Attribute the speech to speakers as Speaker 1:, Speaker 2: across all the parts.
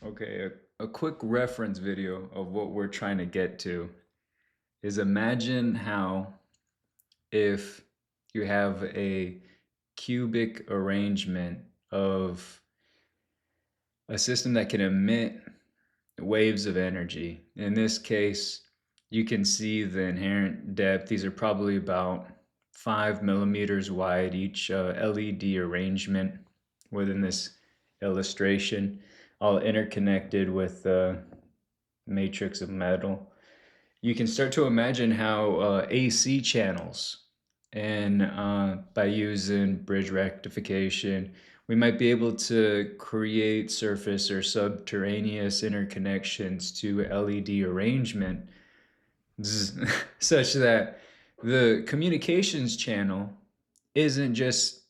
Speaker 1: Okay, a quick reference video of what we're trying to get to is imagine how if you have a cubic arrangement of a system that can emit waves of energy. In this case, you can see the inherent depth. These are probably about 5 millimeters wide, each LED arrangement within this illustration, all interconnected with matrix of metal. You can start to imagine how AC channels, and by using bridge rectification, we might be able to create surface or subterraneous interconnections to LED arrangement such that the communications channel isn't just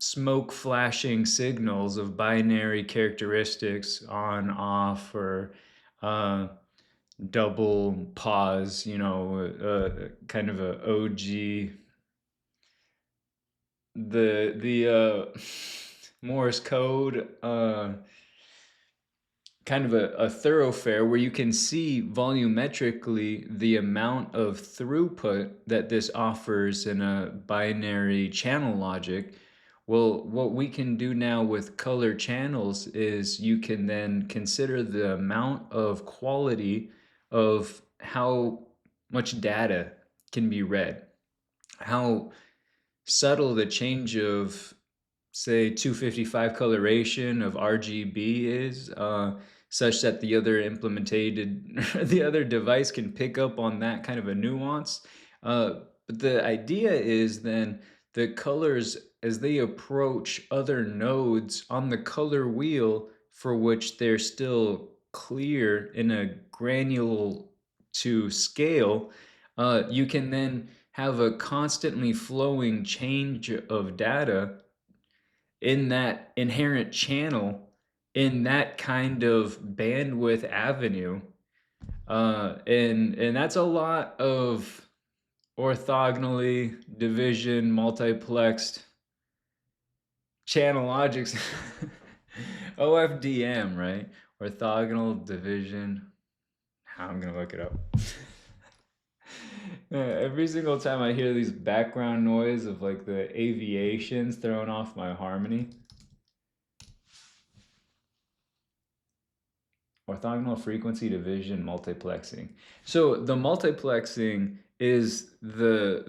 Speaker 1: smoke flashing signals of binary characteristics on, off, or uh, double pause, kind of a OG, the Morse code, kind of a thoroughfare where you can see volumetrically the amount of throughput that this offers in a binary channel logic. Well, what we can do now with color channels is you can then consider the amount of quality of how much data can be read, how subtle the change of, say, 255 coloration of RGB is, such that the other implemented the other device can pick up on that kind of a nuance. But the idea is then the colors, as they approach other nodes on the color wheel, for which they're still clear in a granular to scale, you can then have a constantly flowing change of data in that inherent channel, in that kind of bandwidth avenue. And that's a lot of orthogonally division multiplexed channel logics. OFDM, right? Orthogonal division. I'm gonna look it up. Every single time I hear these background noise of like the aviations throwing off my harmony. Orthogonal frequency division multiplexing. So the multiplexing is the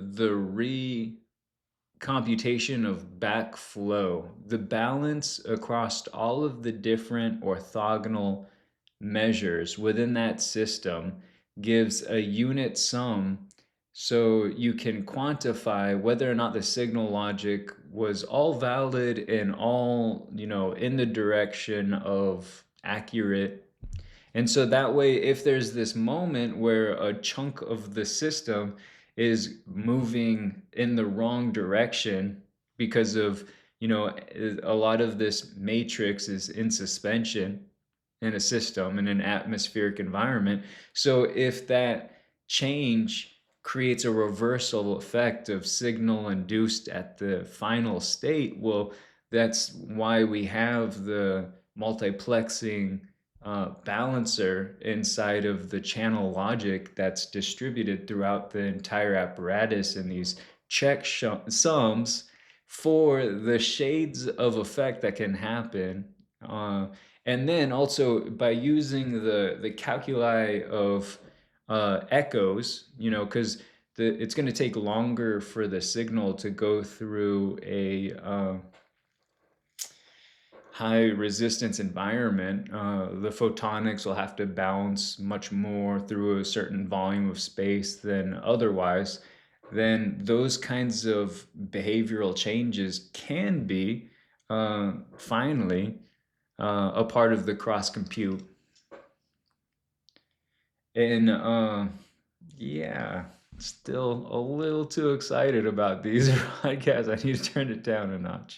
Speaker 1: recomputation of backflow, the balance across all of the different orthogonal measures within that system gives a unit sum, so you can quantify whether or not the signal logic was all valid and all, in the direction of accurate. And so that way, if there's this moment where a chunk of the system is moving in the wrong direction because of, a lot of this matrix is in suspension in a system in an atmospheric environment. So if that change creates a reversal effect of signal induced at the final state, well, that's why we have the multiplexing balancer inside of the channel logic that's distributed throughout the entire apparatus, and these sums for the shades of effect that can happen. And then also by using the calculi of echoes, because it's going to take longer for the signal to go through a high resistance environment. The photonics will have to bounce much more through a certain volume of space than otherwise. Then those kinds of behavioral changes can be finally a part of the cross compute. And yeah, still a little too excited about these podcasts. I need to turn it down a notch.